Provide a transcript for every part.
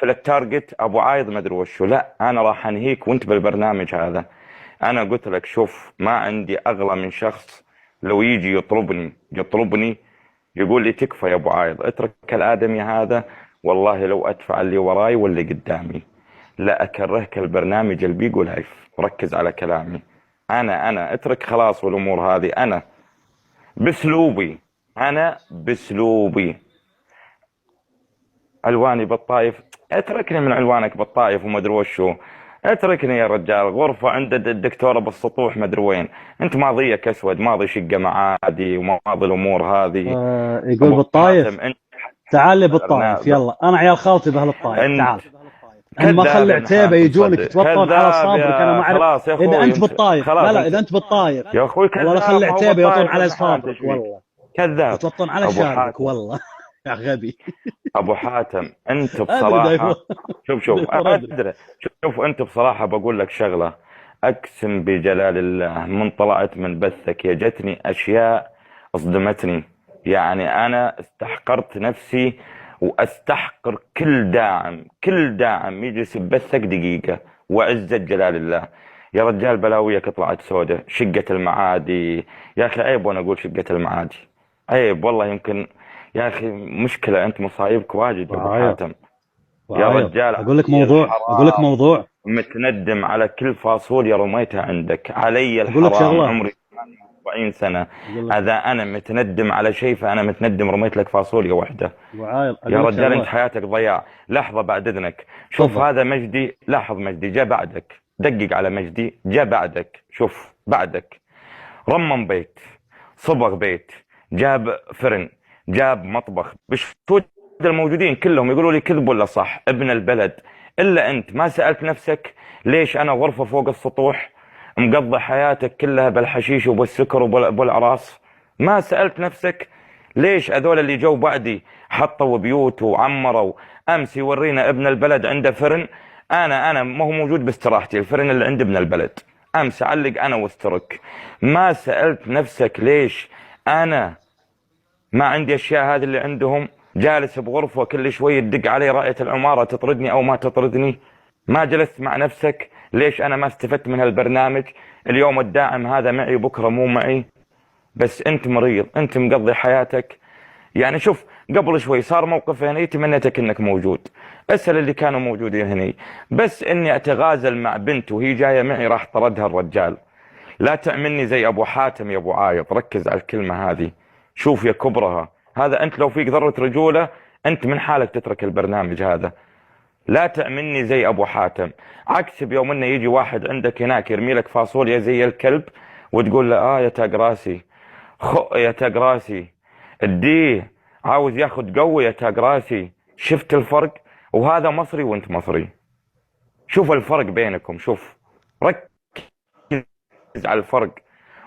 اقفل التارجت ابو عايض ما ادري وشو، لا انا راح انهيك وانت بالبرنامج هذا. انا قلت لك شوف، ما عندي اغلى من شخص لو يجي يطلبني يقول لي تكفى يا ابو عايض اترك الادمي هذا، والله لو ادفع اللي وراي واللي قدامي لا اكرهك البرنامج البيج ولايف، ركز على كلامي. انا اترك خلاص والامور هذه، انا باسلوبي، انا باسلوبي. الواني بالطايف، اتركني من علوانك بالطايف وما ادري وشو. اتركني يا رجال، غرفة عند الدكتورة بالسطوح ما ادري وين. انت ماضيك اسود، ماضي شقة معادي وماضي الامور هذه. يقول ابو حاتم بالطايف. انت تعال لي بالطايف، يلا انا عيال خالتي باهل الطايف، انت تعال. انا ما كذاب اخلي يا ابن عتيبه حاتم، يجونك صدق يتبطون على كذاب صابرك، انا يا ما اعرف. خلاص يا اذا اخوي انت انت. بالطايف، لا خلاص لا، انت اذا انت بالطايف يا اخوي والله لا كذاب، اخلي ما هو عتيبه يوطون بالطايف يا على ابن حاتم صابرك، ايش فيك؟ والله كذاب. يتوطون على ابو شاربك حاتم، والله. يا غبي. ابو حاتم انت ادري بصراحة. دايفور. شوف دايفور ادري. ادري. شوف انت بصراحة بقول لك شغلة، اقسم بجلال الله من طلعت من بثك يا جتني اشياء اصدمتني. يعني انا استحقرت نفسي، واستحقر كل داعم يجلس ببثك دقيقة، وعزة جلال الله. يا رجال بلاويك طلعت سودة، شقة المعادي. يا اخي عيب وانا اقول شقة المعادي، عيب والله. يمكن يا اخي مشكلة، انت مصايبك واجد يا ابو وعايض حاتم. يا وعايض، رجال اقول لك علي موضوع، اقول لك الحرام، موضوع، متندم على كل فاصوليا رميتها عندك، علي اقول لك الحرام، شغله، عمري 48 سنة. اقول لك اذا انا متندم على شيء فانا متندم رميت لك فاصوليا واحدة. وعايض، يا اقول لك رجال انت شغله. حياتك ضياع. لحظة بعد اذنك، شوف تفضل. هذا مجدي، لاحظ مجدي جاء بعدك، دقق على مجدي جاء بعدك، شوف بعدك رمم بيت، صبغ بيت، جاب فرن، جاب مطبخ بشهود الموجودين كلهم يقولوا لي كذب ولا صح، ابن البلد. الا انت ما سألت نفسك ليش انا غرفة فوق السطوح مقضي حياتك كلها بالحشيش وبالسكر وبالعراس؟ ما سألت نفسك ليش هذول اللي جو بعدي حطوا بيوت وعمروا؟ امس يورينا ابن البلد عنده فرن، انا ما هو موجود باستراحتي الفرن اللي عند ابن البلد، امس اعلق انا واسترك. ما سألت نفسك ليش انا ما عندي اشياء هذه اللي عندهم، جالس بغرفة كل شوي تدق علي رائة العمارة تطردني او ما تطردني؟ ما جلست مع نفسك ليش انا ما استفدت من هالبرنامج؟ اليوم الداعم هذا معي بكرة مو معي. بس انت مريض، انت مقضي حياتك. يعني شوف قبل شوي صار موقف هني تمنيتك انك موجود، اسأل اللي كانوا موجودين هني. بس اني اتغازل مع بنت وهي جاية معي راح طردها الرجال. لا تعملني زي ابو حاتم يا ابو عايض، ركز على الكلمة هذه. شوف يا كبرها، هذا انت لو فيك ذرة رجولة انت من حالك تترك البرنامج هذا. لا تعملني زي ابو حاتم. عكس بيوم انه يجي واحد عندك هناك يرمي لك فاصوليا زي الكلب وتقول له اه يا تاج راسي، خو يا تاج راسي، اديه عاوز ياخد قوي يا تاج راسي. شفت الفرق؟ وهذا مصري وانت مصري. شوف الفرق بينكم، شوف، ركز على الفرق.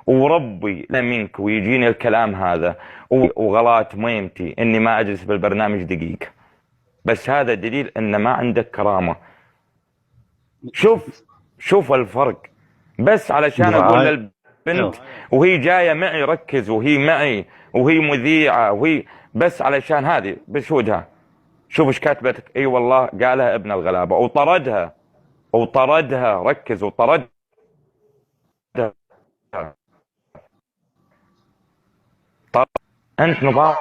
وربي لا منك ويجيني الكلام هذا وغلات ميمتي اني ما اجلس بالبرنامج دقيقة، بس هذا دليل ان ما عندك كرامة. شوف الفرق. بس علشان اقول وعايض. للبنت وهي جاية معي ركز، وهي معي وهي مذيعة وهي، بس علشان هذه بشهودها. شوف ايش كاتبت، اي والله قالها ابن الغلابة وطردها ركز وطردها. انت نظام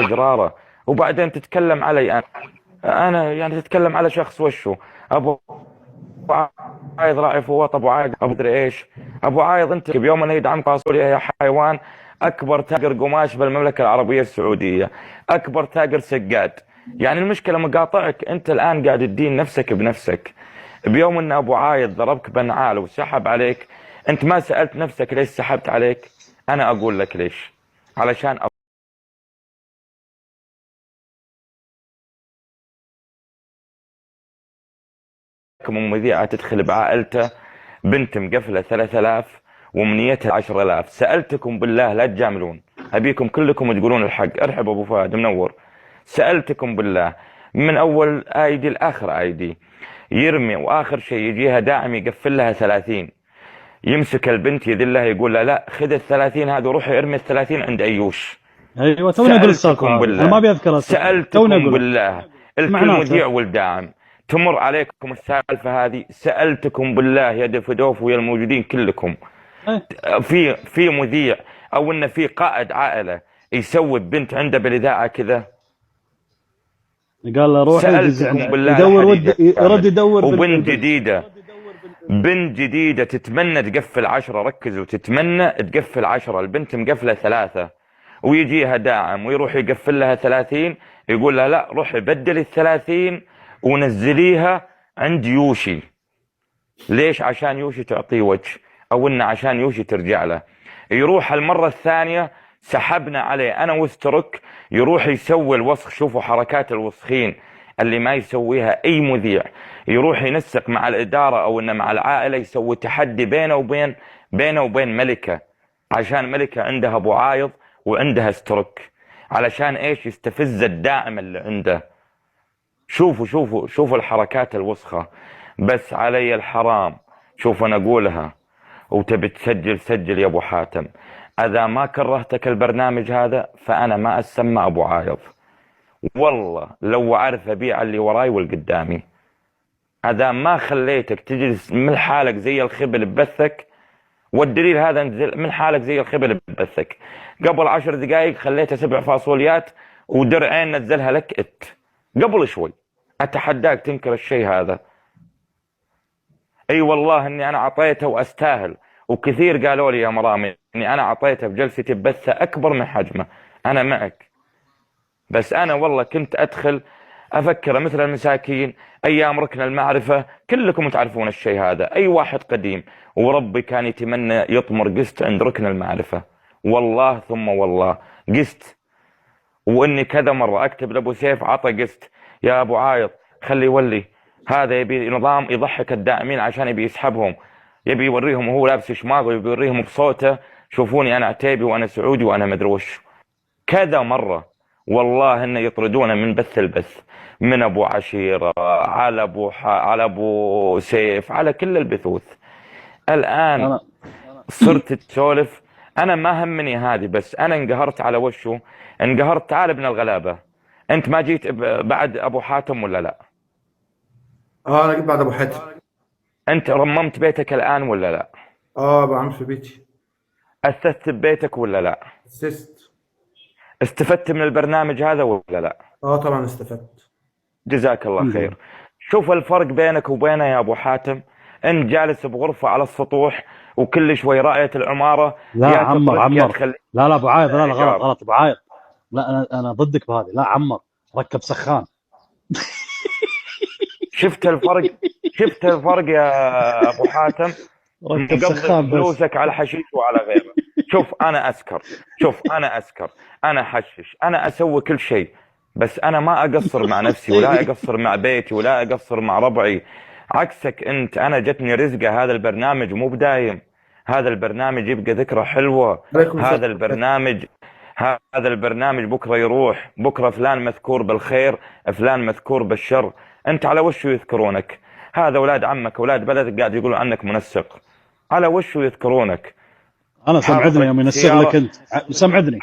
جرارة، وبعدين تتكلم علي انا يعني تتكلم على شخص وشو؟ ابو عايض راعي فوط، ابو عايض ابو ادري ايش. ابو عايض انت بيوم انه يدعم فاصوليا يا حيوان، اكبر تاجر قماش بالمملكة العربية السعودية، اكبر تاجر سجاد. يعني المشكلة مقاطعك، انت الان قاعد تدين نفسك بنفسك. بيوم ان ابو عايض ضربك بنعال وسحب عليك، انت ما سألت نفسك ليش سحبت عليك؟ انا اقول لك ليش. علشان ام مذيعة تدخل بعائلته بنت مقفلة 3000 ومنيتها 10000. سألتكم بالله لا تجاملون، أبيكم كلكم تقولون الحق. ارحب أبو فهد منور. سألتكم بالله من أول آيدي لآخر آيدي يرمي، وآخر شيء يجيها داعم يقفل لها 30، يمسك البنت يذلها يقول لها لا خذ ال30 هذا وروحي ارمي ال30 عند أيوش. ايوه توني اقول السالفه سألتكم هذه، انا ما بالله، ابي اذكرها. سألتكم توني اقول بالله، الكل معناته مذيع والداعم تمر عليكم السالفة هذه. سألتكم بالله يا دفدوف ويا الموجودين كلكم، إيه؟ في مذيع او ان في قائد عائلة يسوي بنت عنده بالاذاعة كذا؟ قال له روح يدز سألتكم بالله يدور لحد يرد كامل. يدور وبنت بالبنت. جديدة، بنت جديدة تتمنى تقفل 10، ركزوا، تتمنى تقفل 10، البنت مقفلة 3، ويجيها داعم ويروح يقفل لها 30، يقول لها لا روحي بدلي ال30 ونزليها عند يوشي. ليش؟ عشان يوشي تعطيه وجه، او انه عشان يوشي ترجع له. يروح المرة الثانية سحبنا عليه انا واسترك، يروح يسوي الوسخ. شوفوا حركات الوسخين اللي ما يسويها اي مذيع. يروح ينسق مع الادارة او انه مع العائلة، يسوي تحدي بينه وبين ملكة، عشان ملكة عندها ابو عايض وعندها استرك، علشان ايش؟ يستفز الداعم اللي عنده. شوفوا الحركات الوسخة. بس علي الحرام، شوف انا اقولها، وتبي تسجل سجل يا ابو حاتم، اذا ما كرهتك البرنامج هذا فانا ما اسمى ابو عايض، والله لو اعرف ابيع اللي وراي والقدامي. اذا ما خليتك تجلس من حالك زي الخبل ببثك، والدليل هذا نزل من حالك زي الخبل ببثك، قبل 10 دقائق خليته 7 فاصوليات ودرعين نزلها لك قبل شوي. اتحداك تنكر الشيء هذا. اي والله اني انا اعطيته واستاهل، وكثير قالوا لي يا مرامي اني انا اعطيته بجلستي ببثه اكبر من حجمه، انا معك. بس انا والله كنت ادخل افكر مثل المساكين ايام ركن المعرفة، كلكم تعرفون الشيء هذا، اي واحد قديم وربي كان يتمنى يطمر قسط عند ركن المعرفة، والله ثم والله قسط. واني كذا مرة اكتب لابو سيف عطى قسط، يا ابو عايض خلي يولي، هذا يبي نظام يضحك الداعمين عشان يبي يسحبهم، يبي يوريهم وهو لابس شماغ، ويبي يوريهم بصوته شوفوني انا عتيبي وانا سعودي وانا مدري وش. كذا مرة والله انه يطردونه من البث، من ابو عشيرة على على ابو سيف، على كل البثوث. الان انا صرت تسولف، انا ما همني هذه، بس انا انقهرت على وشو؟ انقهرت. تعال ابن الغلابة، انت ما جيت بعد ابو حاتم ولا لا؟ انا جيت بعد ابو حاتم. انت رممت بيتك الان ولا لا؟ بعمل في بيتي. اثثت ببيتك ولا لا؟ اسست. استفدت من البرنامج هذا ولا لا؟ طبعا استفدت. جزاك الله خير. شوف الفرق بينك وبينه يا ابو حاتم، انت جالس بغرفة على السطوح وكل شوي رأية العمارة لا يا عمر تطرد يا عمر تخلي. لا ابو عايض، لا غلط إيجار. غلط ابو عايض، لا انا ضدك بهذه. لا عمر ركب سخان. شفت الفرق يا ابو حاتم؟ ركب مقضي سخان بس. فلوسك على حشيش وعلى غيره. شوف انا اسكر، انا حشش، انا اسوي كل شيء، بس انا ما اقصر مع نفسي ولا اقصر مع بيتي ولا اقصر مع ربعي. عكسك انت، انا جتني رزقه. هذا البرنامج مو بدايم، هذا البرنامج يبقى ذكرى حلوة. هذا البرنامج بكرة يروح، بكرة فلان مذكور بالخير، فلان مذكور بالشر. انت على وشو يذكرونك؟ هذا اولاد عمك اولاد بلدك قاعد يقولوا عنك منسق، على وشو يذكرونك؟ انا سمعتني يوم ينسق لك انت، سمعتني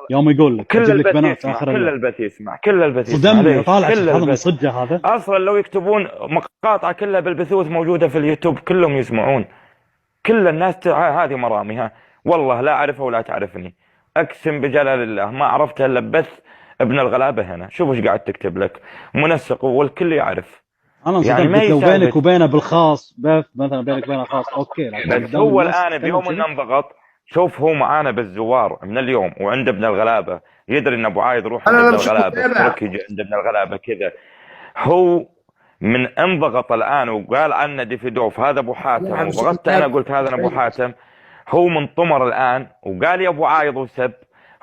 يوم يقول لك اجيب لك بنات اخر كل البث يسمع، كل البث يسمع. صدمني طالع هذا صدق. هذا اصلا لو يكتبون مقاطع كلها بالبثوث موجودة في اليوتيوب كلهم يسمعون، كل الناس هذه مراميها. والله لا اعرفها ولا تعرفني، اقسم بجلال الله ما عرفتها الا بث ابن الغلابة هنا. شوف ايش قاعد تكتب لك، منسق والكل يعرف. انا يعني ما لو بينك وبينه بالخاص، بث مثلا بينك وبينه خاص اوكي، بس هو الان بيوم انه انضغط. شوف هو معانا بالزوار من اليوم وعند ابن الغلابة، يدري ان ابو عايض يروح عند ابن الغلابة، ترك يجي عند ابن الغلابة كذا. هو من انضغط الان وقال عنا ديفيدوف هذا ابو حاتم، وضغطت انا قلت هذا ابو حاتم. هو منطمر الان وقال يا ابو عايض وسب.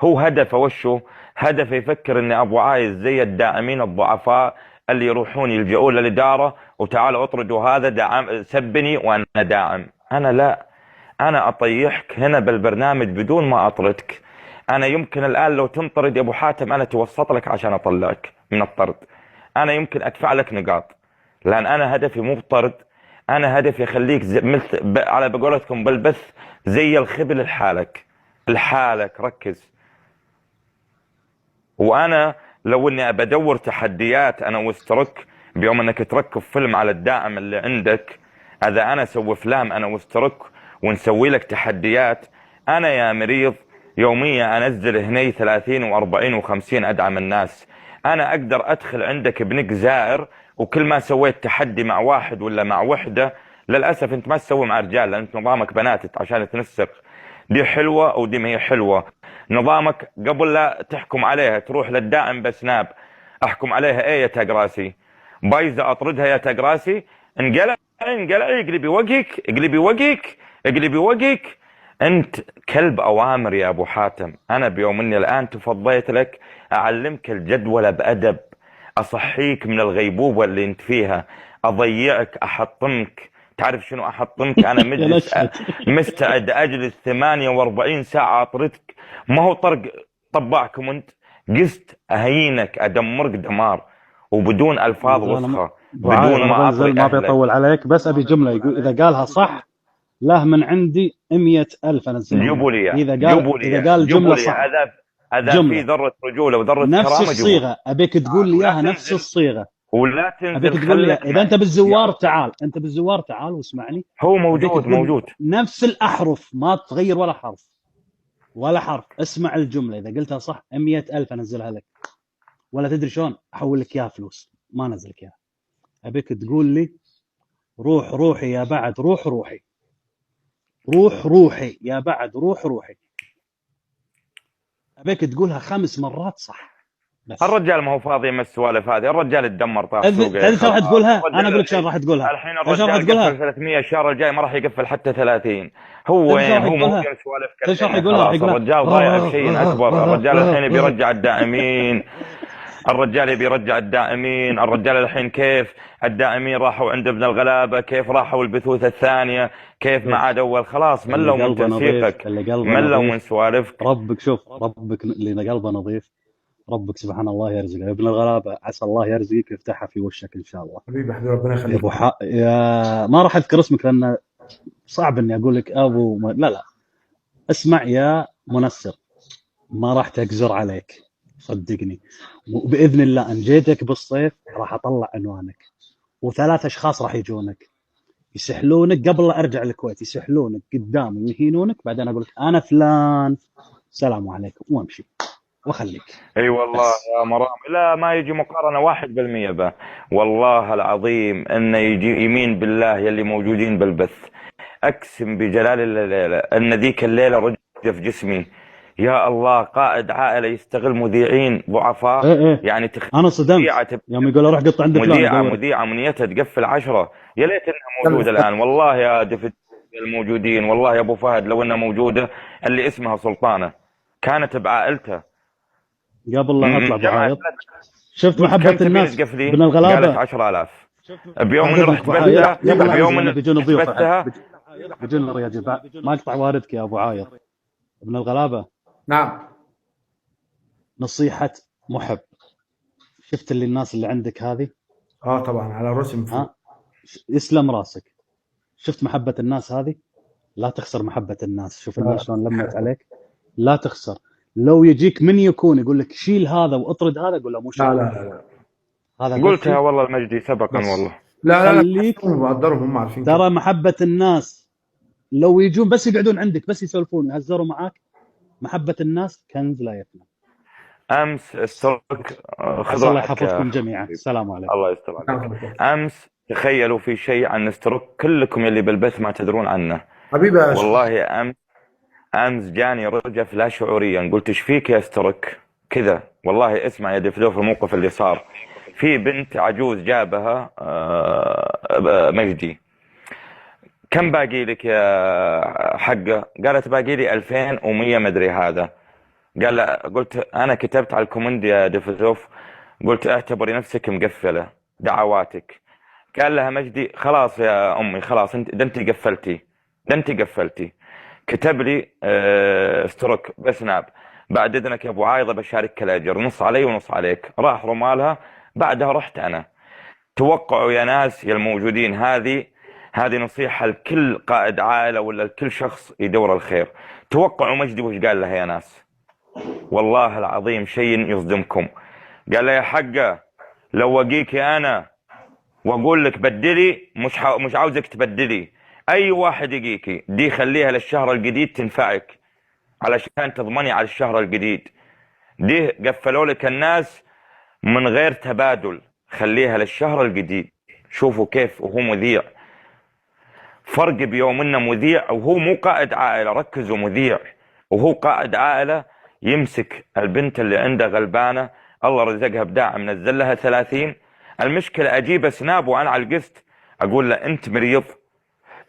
هو هدفه وشو؟ هدفه يفكر ان ابو عايض زي الداعمين الضعفاء اللي يروحون يلجؤون للاداره وتعالوا اطردوا هذا داعم سبني وانا داعم. انا لا، انا اطيحك هنا بالبرنامج بدون ما اطردك. انا يمكن الان لو تنطرد يا ابو حاتم انا توسط لك عشان اطلعك من الطرد، انا يمكن ادفع لك نقاط، لان انا هدفي مو بطرد، انا هدفي اخليك على بقولتكم بالبث زي الخبل لحالك. ركز. وانا لو اني بدور تحديات انا واسترك بيوم انك تركب فيلم على الداعم اللي عندك، اذا انا اسوي افلام انا واسترك ونسوي لك تحديات، انا يا مريض يوميا انزل هني 30 و40 و50 ادعم الناس. انا اقدر ادخل عندك بنك زائر، وكل ما سويت تحدي مع واحد ولا مع وحدة، للأسف انت ما تسوي مع رجال لان انت نظامك بنات عشان تنسق. دي حلوة او دي ما هي حلوة. نظامك قبل لا تحكم عليها تروح للداعم بسناب، احكم عليها ايه يا تقراسي، بايظة اطردها يا تقراسي، انقلع اقلبي وجهك اقلبي وجهك اقلبي وجهك. انت كلب اوامر يا ابو حاتم. انا بيوم اني الان تفضيت لك اعلمك الجدول بادب، اصحيك من الغيبوبة اللي انت فيها، اضيعك احطمك. تعرف شنو احطمك؟ انا مستعد اجلس 48 ساعة اطردك، ما هو طرق طبعكم انت، قست اهينك ادمرك دمار وبدون الفاظ وسخة، بدون ما اطري ما اهلك. بيطول عليك، بس ابي جمله يقول اذا قالها صح له من عندي 100,000 انزلها. جيبوا لي اذا قال جمله صح، هذا في ذرة رجولة وذرة نفس كرامة جيبوا. الصيغه ابيك تقول لي اياها، نفس الصيغه ولا ابيك تنزل تقول لي. خلك اذا انت بالزوار تعال، انت بالزوار تعال واسمعني. هو أبيك تقول موجود. نفس الاحرف، ما تغير ولا حرف ولا حرف. اسمع الجمله، اذا قلتها صح 100,000 انزلها لك، ولا تدري شلون احول لك اياها فلوس، ما انزلك اياها. ابيك تقول لي روح روحي يا بعد روح روحي، روح روحي يا بعد روح روحي. ابيك تقولها 5 مرات صح بس. الرجال ما هو فاضي من السوالف هذه، الرجال اتدمر طاح سوقه. تعرف شلون راح تقولها؟ انا اقول لك شلون راح تقولها. الحين الرجال قفل 300، الشهر الجاي ما راح يقفل حتى 30. هو وين؟ هو مو سوالف كذا. الرجال ضايع بشيء اكبر. الرجال الحين يبي يرجع الدائمين، الرجال يبي يرجع الدائمين. الرجال الحين كيف الدائمين راحوا عند ابن الغلابة، كيف راحوا البثوث الثانية، كيف ما عاد اول. خلاص ملوا من تنسيقك، ملوا من سوالفك. ربك شوف، ربك اللي قلبه نظيف، ربك سبحان الله يرزقه. ابن الغلابة عسى الله يرزقك ويفتحها في وشك ان شاء الله. حبيبي ربنا يخليك. يا ما راح اذكر اسمك لان صعب اني اقول لك ابو لا اسمع يا منسر، ما راح تقزر عليك صدقني. وباذن الله ان جيتك بالصيف راح اطلع عنوانك، و3 اشخاص راح يجونك يسحلونك قبل لا ارجع الكويت، يسحلونك قدامي ويهينونك، بعدين اقول لك انا فلان السلام عليكم وامشي واخليك. اي والله يا مرام، لا ما يجي مقارنه 1% به. والله العظيم انه يجي يمين بالله يلي موجودين بالبث، اقسم بجلال الليله ان ذيك الليله رجف جسمي. يا الله، قائد عائله يستغل مذيعين ضعفاء. يعني انا صدمت يوم يقول اروح قط عند فلان. مذيعه منيتها تقفل 10. يا ليت انها موجوده الان. والله يا دفت الموجودين، والله يا ابو فهد لو انها موجوده، اللي اسمها سلطانه كانت بعائلته قبل لا اطلع بعايض. شفت محبه الناس ابن الغلابه؟ قالت 10,000 بيوم اني رحت بثها. بيوم اني بيجون ضيوف بيجون الرجال. ما اقطع واردك يا ابو عايض. ابن الغلابه نعم، نصيحه محب. شفت اللي الناس اللي عندك هذه؟ طبعا على رسم. يسلم راسك. شفت محبه الناس هذه؟ لا تخسر محبه الناس. شوف الناس شلون لمت عليك، لا تخسر. لو يجيك من يكون يقول لك شيل هذا واطرد هذا، قول له مو شيل. لا هذا قلتها والله المجدي سبقا والله. لا بقدرهم، هم عارفين. ترى محبة الناس لو يجون بس يقعدون عندك بس يسولفون يهزروا معاك، محبة الناس كنز لا يفنى. امس استرك الله يحفظكم جميعا. السلام عليكم. الله يستر عليك. امس تخيلوا في شيء عن استرك كلكم اللي بالبث ما تدرون عنه حبيبي. والله يا امس جاني رجف لا شعوريا. قلت ايش فيك يا استرك كذا؟ والله اسمع يا دفلو في الموقف اللي صار. في بنت عجوز جابها مجدي، كم باقي لك يا حقه؟ قالت باقي لي 2100 مدري هذا. قال قلت انا كتبت على الكومنت يا دفزوف، قلت اعتبري نفسك مقفله دعواتك. قال لها مجدي خلاص يا امي خلاص، انت قفلتي. كتب لي استرك بسناب، بعد اذنك يا ابو عايضه بشاركك الاجر، نص علي ونص عليك. راح رمالها، بعدها رحت انا. توقعوا يا ناس يا الموجودين، هذه نصيحه لكل قائد عائله ولا لكل شخص يدور الخير. توقعوا مجدي وش قال لها يا ناس؟ والله العظيم شيء يصدمكم. قال له يا حقه لو وقيكي انا واقول لك بدلي، مش عاوزك تبدلي. اي واحد يجيكي دي خليها للشهر الجديد تنفعك علشان تضمني على الشهر الجديد. دي قفلوا لك الناس من غير تبادل، خليها للشهر الجديد. شوفوا كيف وهو مذيع، فرق بيوم انه مذيع وهو مو قائد عائلة. ركزوا، مذيع وهو قائد عائلة يمسك البنت اللي عندها غلبانة الله رزقها بداعم نزل لها 30. المشكلة اجيب سناب وانا على القسط اقول له انت مريض،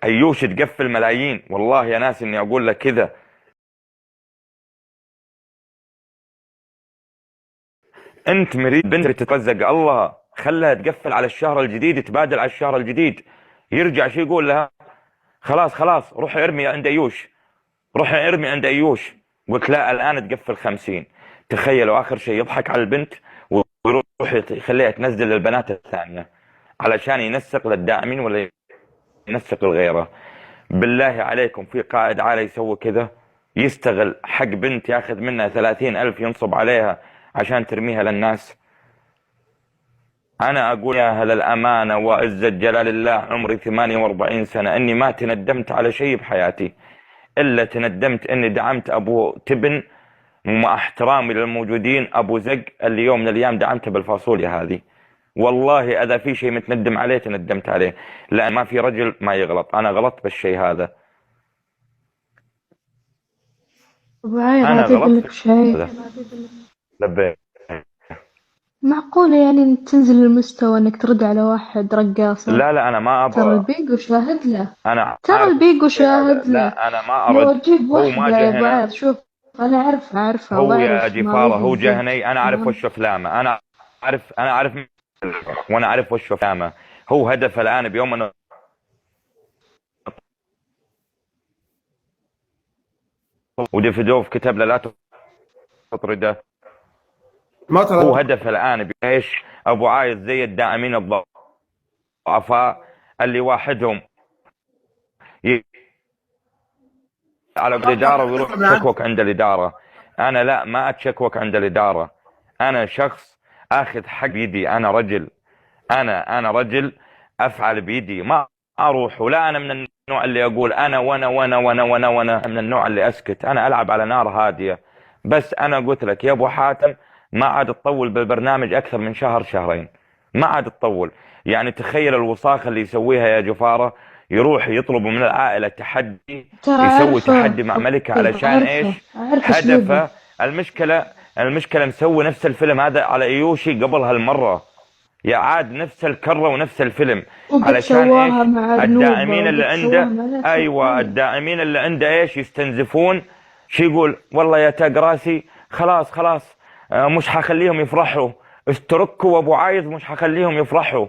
ايوش تقفل ملايين. والله يا ناس اني اقول له كذا، انت مريض، بنت تترزق الله خلها تقفل على الشهر الجديد، تبادل على الشهر الجديد. يرجع شو يقول لها؟ خلاص روحي ارمي عند ايوش، روحي ارمي عند ايوش. قلت لا الان تقفل 50. تخيلوا اخر شيء يضحك على البنت ويروح يخليها تنزل للبنات الثانية علشان ينسق للداعمين ولا ينسق لغيره. بالله عليكم في قائد عالي يسوي كذا؟ يستغل حق بنت ياخذ منها 30,000 ينصب عليها عشان ترميها للناس. أنا أقول يا أهل الأمانة وعزة جلال الله عمري 48 سنة إني ما تندمت على شيء بحياتي، إلا تندمت إني دعمت أبو تبن، ومع احترامي للموجودين أبو زق اللي يوم من الأيام دعمته بالفاصوليا هذه. والله إذا في شيء متندم عليه تندمت عليه، لأن ما في رجل ما يغلط. أنا غلطت بالشيء هذا، أبو عايض أنا عاد أقول لك غلطت شيء. هذا. لبيك. معقولة يعني إنك تنزل المستوى إنك ترد على واحد رقاصة؟ لا أنا ما ترى أبغى، البيجو شاهد له، أنا ترى عارف البيجو الشيء هذا. شاهد له. لا أنا ما لو أرد. تجيب هو ما واحدة يا جه أبو هنا، عايض، شوف أنا عارفة هو يا وأعرف جفارة مواعيد هو جه الزوج، هنا. أنا أعرف تمام؟ وش فلامة، أنا عارف وأنا أعرف وش فلامة. هو هدف الآن بيوم أنه وديفيدوف كتب له لا تطرده. ما هو طلب. هدف الآن بإيش؟ أبو عايض زي الداعمين الضعفاء اللي واحدهم على الإدارة ويروح يتشكوك عند الإدارة. أنا لا، ما أتشكوك عند الإدارة. أنا شخص أخذ حق بيدي، أنا رجل، أنا رجل أفعل بيدي، ما أروح. ولا أنا من النوع اللي أقول أنا وأنا من النوع اللي أسكت. أنا ألعب على نار هادية. بس أنا قلت لك يا أبو حاتم ما عاد تطول بالبرنامج أكثر من شهر شهرين، ما عاد تطول. يعني تخيل الوساخة اللي يسويها يا جفارة، يروح يطلب من العائلة تحدي، ترى يسوي عارفة، تحدي مع ملكة أوكي، علشان إيش؟ عارفة أسلوبه. هدفه. المشكلة مسوي نفس الفيلم هذا على ايوشي قبل هالمرة، يعاد نفس الكرة ونفس الفيلم. وقد علشان ايش؟ سواها مع الداعمين ذنوبة اللي وقد عنده، سواها مع ناس ايوه ثانية. الداعمين اللي عنده ايش؟ يستنزفون. شو يقول؟ والله يا تاج راسي خلاص مش حخليهم يفرحوا، اشتركوا وابو عايض مش حخليهم يفرحوا.